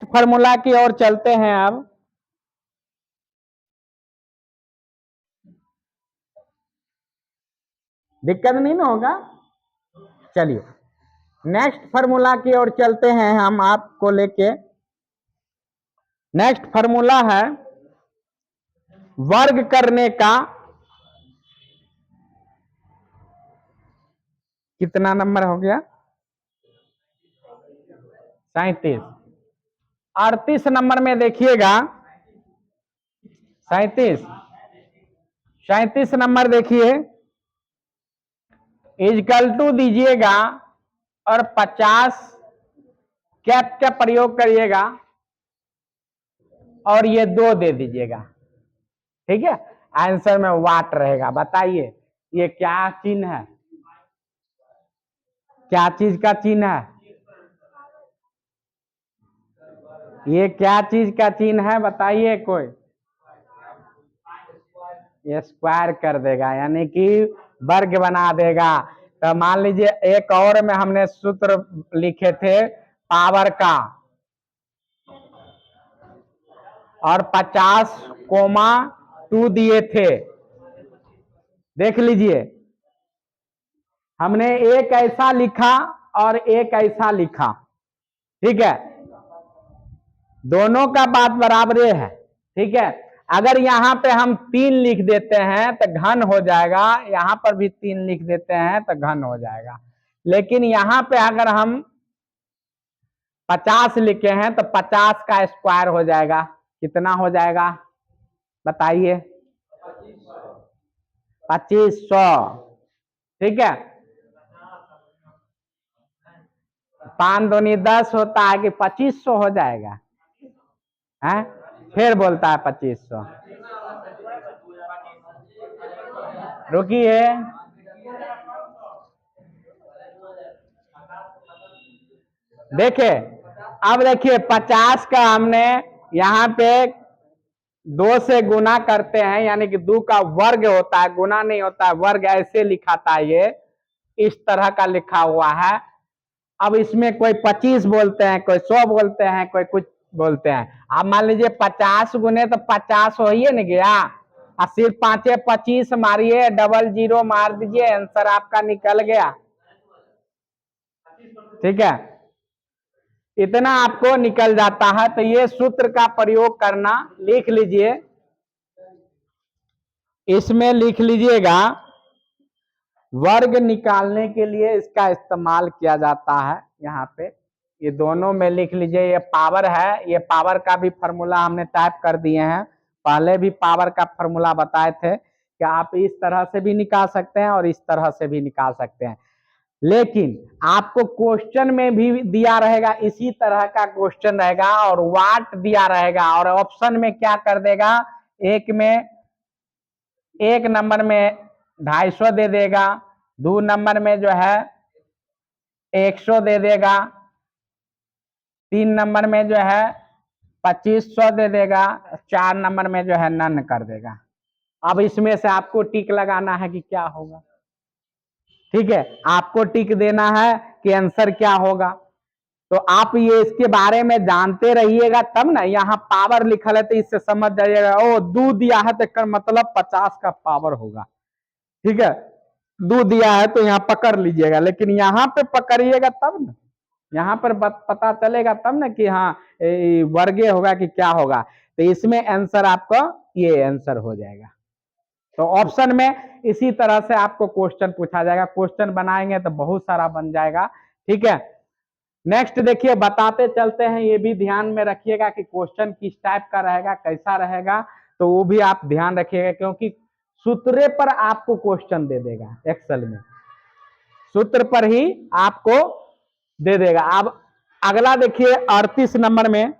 Formula की ओर चलते हैं अब। दिक्कत नहीं ना होगा। चलिए नेक्स्ट फॉर्मूला की ओर चलते हैं हम आपको लेके। नेक्स्ट फॉर्मूला है वर्ग करने का कितना नंबर हो गया 37। 38 नंबर में देखिएगा 37 नंबर देखिए इजकल टू दीजिएगा और 50 कैप का प्रयोग करिएगा और ये 2 दे दीजिएगा। ठीक है, आंसर में वाट रहेगा। बताइए ये क्या चिन्ह है, क्या चीज का चिन्ह है, ये क्या चीज का चिन्ह है बताइए कोई। ये स्क्वायर कर देगा यानी कि वर्ग बना देगा। तो मान लीजिए एक और में हमने सूत्र लिखे थे पावर का और 50,2 दिए थे। देख लीजिए हमने एक ऐसा लिखा और एक ऐसा लिखा। ठीक है, दोनों का बात बराबर है। ठीक है, अगर यहाँ पे हम 3 लिख देते हैं तो घन हो जाएगा, यहाँ पर भी 3 लिख देते हैं तो घन हो जाएगा। लेकिन यहाँ पे अगर हम 50 लिखे हैं तो 50 का स्क्वायर हो जाएगा। कितना हो जाएगा बताइए 2500। ठीक है, 5 दूनी 10 होता है कि 2500 हो जाएगा है? फिर बोलता है 2500। रुकिए देखिए, अब देखिए 50 का हमने यहाँ पे 2 से गुना करते हैं यानी कि 2 का वर्ग होता है, गुना नहीं होता है, वर्ग ऐसे लिखा था। ये इस तरह का लिखा हुआ है। अब इसमें कोई 25 बोलते हैं, कोई 100 बोलते हैं, कोई कुछ बोलते हैं। अब मान लीजिए 50 गुने तो 50 हो ही नहीं गया, और सिर्फ 5 25 मारिए, डबल जीरो मार दीजिए, आंसर आपका निकल गया। ठीक है, इतना आपको निकल जाता है। तो ये सूत्र का प्रयोग करना, लिख लीजिए, इसमें लिख लीजिएगा वर्ग निकालने के लिए इसका इस्तेमाल किया जाता है। यहाँ पे ये दोनों में लिख लीजिए, ये पावर है, ये पावर का भी फॉर्मूला हमने टाइप कर दिए हैं। पहले भी पावर का फॉर्मूला बताए थे कि आप इस तरह से भी निकाल सकते हैं और इस तरह से भी निकाल सकते हैं। लेकिन आपको क्वेश्चन में भी दिया रहेगा, इसी तरह का क्वेश्चन रहेगा और वाट दिया रहेगा, और ऑप्शन में क्या कर देगा, एक नंबर में 250 दे देगा, 2 नंबर में जो है 100 दे देगा, 3 नंबर में जो है 2500 दे देगा, 4 नंबर में जो है नन कर देगा। अब इसमें से आपको टिक लगाना है कि क्या होगा। ठीक है, आपको टिक देना है कि आंसर क्या होगा। तो आप ये इसके बारे में जानते रहिएगा तब ना। यहाँ पावर लिखल है तो इससे समझ जाइएगा, ओ 2 दिया है तो मतलब 50 का पावर होगा। ठीक है, 2 दिया है तो यहाँ पकड़ लीजिएगा, लेकिन यहाँ पे पकड़िएगा तब ना, यहाँ पर पता चलेगा तब ना कि हाँ वर्गे होगा कि क्या होगा। तो इसमें आंसर आपका ये आंसर हो जाएगा। तो ऑप्शन में इसी तरह से आपको क्वेश्चन पूछा जाएगा, क्वेश्चन बनाएंगे तो बहुत सारा बन जाएगा। ठीक है, नेक्स्ट देखिए, बताते चलते हैं, ये भी ध्यान में रखिएगा कि क्वेश्चन किस टाइप का रहेगा, कैसा रहेगा, तो वो भी आप ध्यान रखिएगा, क्योंकि सूत्र पर आपको क्वेश्चन दे देगा। एक्सेल में सूत्र पर ही आपको दे देगा। अब अगला देखिए 38 नंबर में,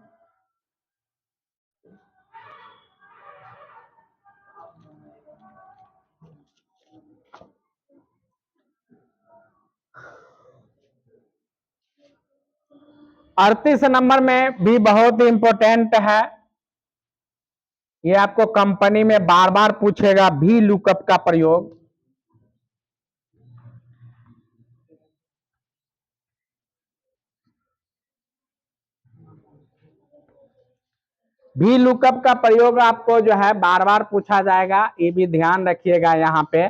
अड़तीस नंबर में भी बहुत इंपॉर्टेंट है। ये आपको कंपनी में बार बार पूछेगा, भी लुकअप का प्रयोग। भी लुकअप का प्रयोग आपको जो है बार बार पूछा जाएगा, ये भी ध्यान रखिएगा यहाँ पे।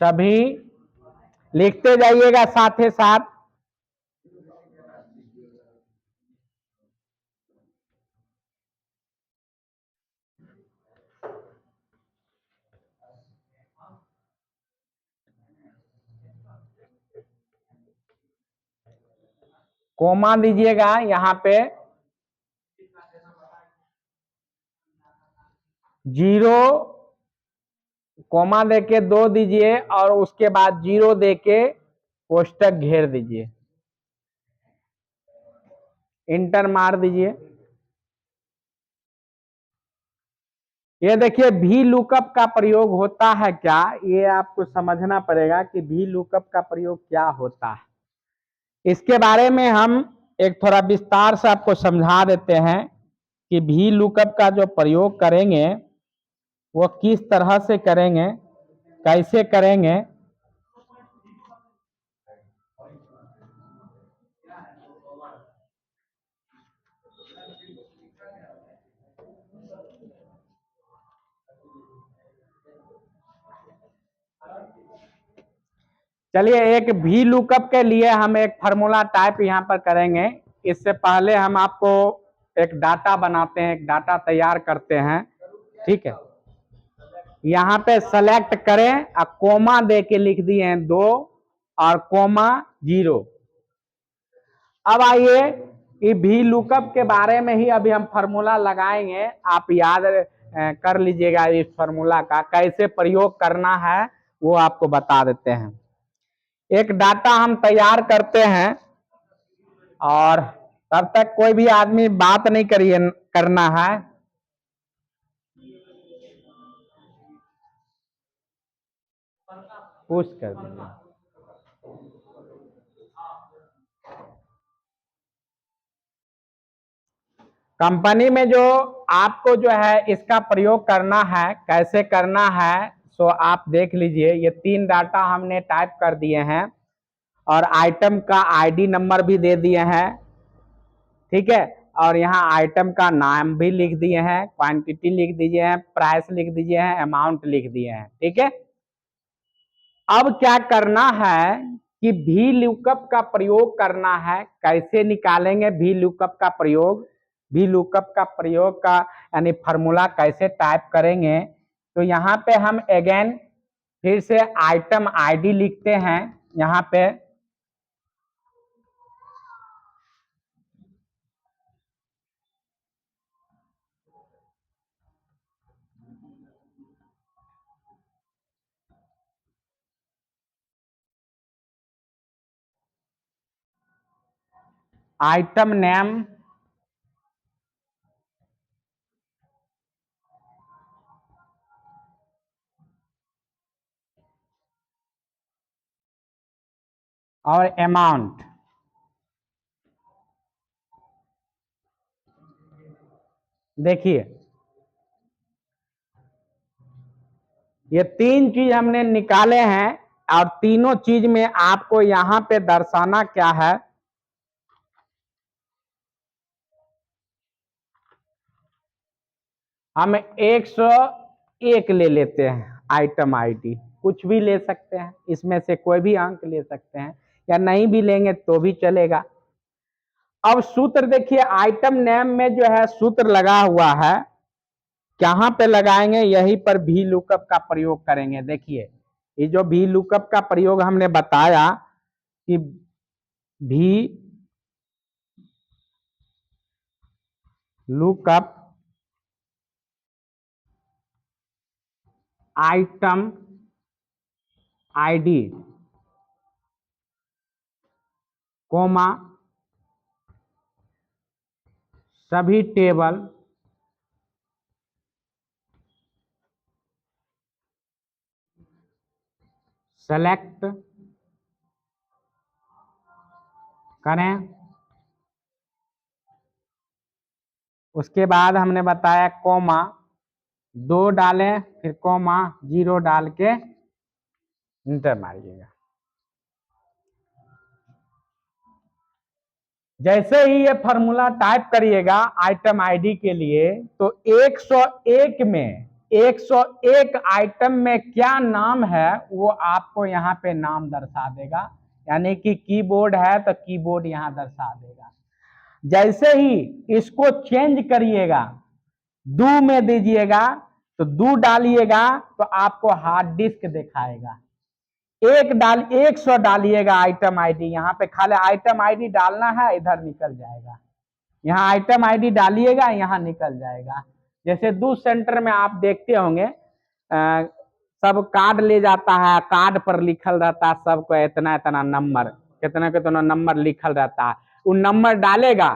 सभी लिखते जाइएगा साथ ही साथ। कोमा दीजिएगा यहाँ पे, 0 कोमा देके 2 दीजिए और उसके बाद 0 देके कोष्टक घेर दीजिए, इंटर मार दीजिए। ये देखिए भी लुकअप का प्रयोग होता है क्या, ये आपको समझना पड़ेगा कि भी लुकअप का प्रयोग क्या होता है। इसके बारे में हम एक थोड़ा विस्तार से आपको समझा देते हैं कि भी लुकअप का जो प्रयोग करेंगे वो किस तरह से करेंगे, कैसे करेंगे। चलिए एक भी लुकअप के लिए हम एक फार्मूला टाइप यहाँ पर करेंगे। इससे पहले हम आपको एक डाटा बनाते हैं, एक डाटा तैयार करते हैं, ठीक है। यहाँ पे सेलेक्ट करें और कोमा दे के लिख दिए हैं 2 और कोमा 0। अब आइए ये भी लुकअप के बारे में ही अभी हम फार्मूला लगाएंगे, आप याद कर लीजिएगा इस फार्मूला का कैसे प्रयोग करना है वो आपको बता देते हैं। एक डाटा हम तैयार करते हैं और तब तक कोई भी आदमी बात नहीं करिए, करना है। पुश कर दीजिए। कंपनी में जो आपको जो है इसका प्रयोग करना है, कैसे करना है सो आप देख लीजिए। ये 3 डाटा हमने टाइप कर दिए हैं और आइटम का आईडी नंबर भी दे दिए हैं, ठीक है। और यहाँ आइटम का नाम भी लिख दिए हैं, क्वांटिटी लिख दीजिए हैं, प्राइस लिख दीजिए हैं, अमाउंट लिख दिए हैं, ठीक है। अब क्या करना है कि भी लुकअप का प्रयोग करना है। कैसे निकालेंगे भी लुकअप का प्रयोग, भी लुकअप का प्रयोग का यानी फार्मूला कैसे टाइप करेंगे। तो यहाँ पे हम अगेन फिर से आइटम आईडी लिखते हैं, यहाँ पे आइटम नेम, और अमाउंट। देखिए ये 3 चीज हमने निकाले हैं और तीनों चीज में आपको यहाँ पे दर्शाना क्या है। हम 101 ले लेते हैं आइटम आईडी, कुछ भी ले सकते हैं, इसमें से कोई भी अंक ले सकते हैं या नहीं भी लेंगे तो भी चलेगा। अब सूत्र देखिए, आइटम नेम में जो है सूत्र लगा हुआ है, कहाँ पे लगाएंगे, यहीं पर भी लुकअप का प्रयोग करेंगे। देखिए ये जो भी लुकअप का प्रयोग हमने बताया कि भी लुकअप आइटम आईडी कोमा सभी टेबल सेलेक्ट करें उसके बाद हमने बताया कॉमा 2 डालें, फिर कॉमा 0 डाल के इंटर मारिएगा। जैसे ही ये फॉर्मूला टाइप करिएगा आइटम आईडी के लिए, तो 101 में 101 आइटम में क्या नाम है वो आपको यहाँ पे नाम दर्शा देगा, यानी कि कीबोर्ड है तो कीबोर्ड यहाँ दर्शा देगा। जैसे ही इसको चेंज करिएगा, दो में दीजिएगा तो 2 डालिएगा तो आपको हार्ड डिस्क दिखाएगा। 100 डालिएगा आइटम आईडी, यहाँ पे खाली आइटम आईडी डालना है, इधर निकल जाएगा। यहाँ आइटम आईडी डालिएगा, यहाँ निकल जाएगा। जैसे दूध सेंटर में आप देखते होंगे सब कार्ड ले जाता है, कार्ड पर लिखल रहता है सबको इतना इतना नंबर, कितना कितना नंबर लिखल रहता है, वो नंबर डालेगा,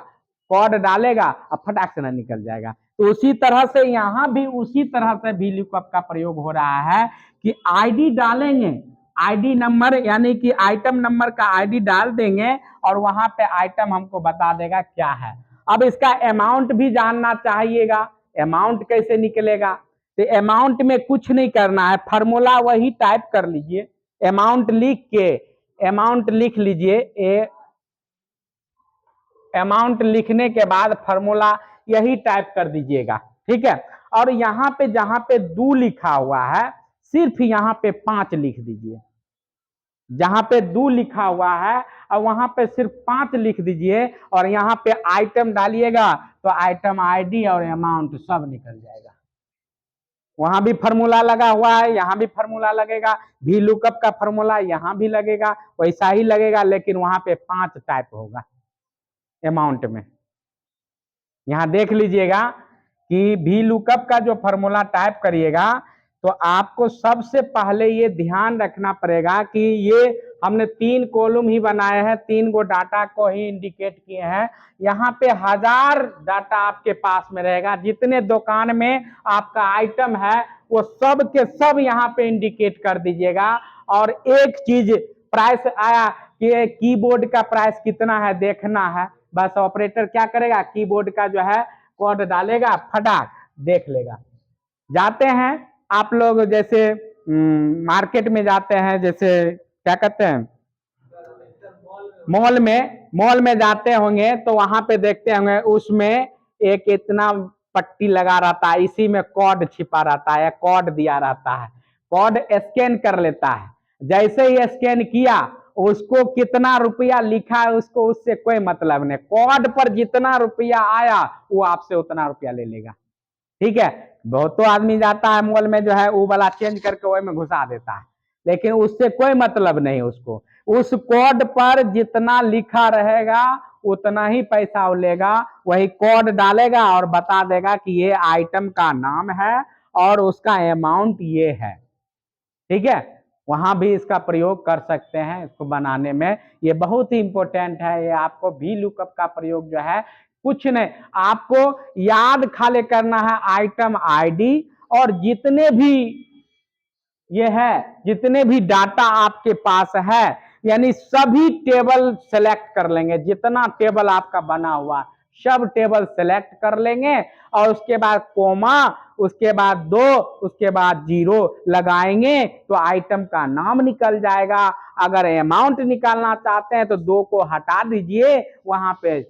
कोड डालेगा और फटाक से ना निकल जाएगा। तो उसी तरह से यहाँ भी उसी तरह से VLOOKUP का प्रयोग हो रहा है कि आईडी डालेंगे, आईडी नंबर यानी कि आइटम नंबर का आईडी डाल देंगे और वहां पे आइटम हमको बता देगा क्या है। अब इसका अमाउंट भी जानना चाहिएगा, अमाउंट कैसे निकलेगा? तो अमाउंट में कुछ नहीं करना है, फार्मूला वही टाइप कर लीजिए, अमाउंट लिख के अमाउंट लिख लीजिए। अमाउंट लिखने के बाद फार्मूला यही टाइप कर दीजिएगा, ठीक है। और यहाँ पे जहां पे 2 लिखा हुआ है सिर्फ यहाँ पे 5 लिख दीजिए, जहां पे 2 लिखा हुआ है और वहां पे सिर्फ 5 लिख दीजिए और यहाँ पे आइटम डालिएगा तो आइटम आईडी और अमाउंट सब निकल जाएगा। वहां भी फार्मूला लगा हुआ है, यहाँ भी फार्मूला लगेगा, VLOOKUP का फार्मूला यहाँ भी लगेगा, वैसा ही लगेगा, लेकिन वहां पे 5 टाइप होगा अमाउंट में। यहाँ देख लीजिएगा कि VLOOKUP का जो फार्मूला टाइप करिएगा तो आपको सबसे पहले ये ध्यान रखना पड़ेगा कि ये हमने 3 कॉलम ही बनाए हैं, 3 गो डाटा को ही इंडिकेट किए हैं। यहाँ पे 1000 डाटा आपके पास में रहेगा, जितने दुकान में आपका आइटम है वो सब के सब यहाँ पे इंडिकेट कर दीजिएगा। और एक चीज प्राइस आया कि कीबोर्ड का प्राइस कितना है देखना है, बस ऑपरेटर क्या करेगा, कीबोर्ड का जो है कोड डालेगा, फटाक देख लेगा। जाते हैं आप लोग जैसे मार्केट में जाते हैं, जैसे क्या कहते हैं मॉल में जाते होंगे तो वहां पे देखते होंगे उसमें एक इतना पट्टी लगा रहता है, इसी में कोड छिपा रहता है, कोड दिया रहता है, कोड स्कैन कर लेता है। जैसे ही स्कैन किया उसको कितना रुपया लिखा है उसको उससे कोई मतलब नहीं, कोड पर जितना रुपया आया वो आपसे उतना रुपया ले लेगा, ठीक है। बहुत तो आदमी जाता है मॉल में जो है वो वाला चेंज करके वही में घुसा देता है, लेकिन उससे कोई मतलब नहीं, उसको उस कोड पर जितना लिखा रहेगा उतना ही पैसा वो लेगा, वही कोड डालेगा और बता देगा कि ये आइटम का नाम है और उसका अमाउंट ये है, ठीक है। वहां भी इसका प्रयोग कर सकते हैं, इसको बनाने में ये बहुत ही इंपॉर्टेंट है। ये आपको VLOOKUP का प्रयोग जो है कुछ नहीं, आपको याद खाली करना है आइटम आईडी, और जितने भी ये है जितने भी डाटा आपके पास है यानी सभी टेबल सेलेक्ट कर लेंगे, जितना टेबल आपका बना हुआ सब टेबल सेलेक्ट कर लेंगे और उसके बाद कोमा, उसके बाद 2, उसके बाद 0 लगाएंगे तो आइटम का नाम निकल जाएगा। अगर अमाउंट निकालना चाहते हैं तो 2 को हटा दीजिए, वहां पे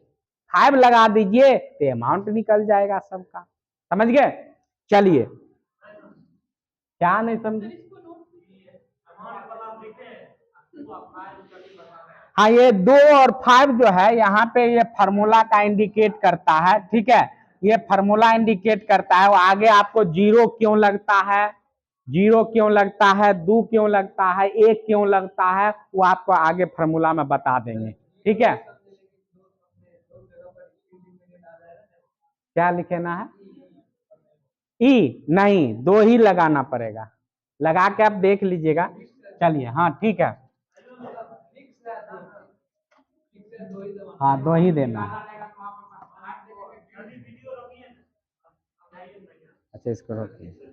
5 लगा दीजिए तो अमाउंट निकल जाएगा सबका, समझ गए। चलिए, क्या नहीं समझे? हाँ, ये 2 और 5 जो है यहाँ पे ये फार्मूला का इंडिकेट करता है, ठीक है। ये फार्मूला इंडिकेट करता है, वो आगे आपको 0 क्यों लगता है, 0 क्यों लगता है, 2 क्यों लगता है, 1 क्यों लगता है, वो आपको आगे फार्मूला में बता देंगे, ठीक है। क्या लिखना है? नहीं, 2 ही लगाना पड़ेगा, लगा के आप देख लीजिएगा। चलिए, हाँ ठीक है, हाँ 2 ही देना है। अच्छा, इसको रोकिए।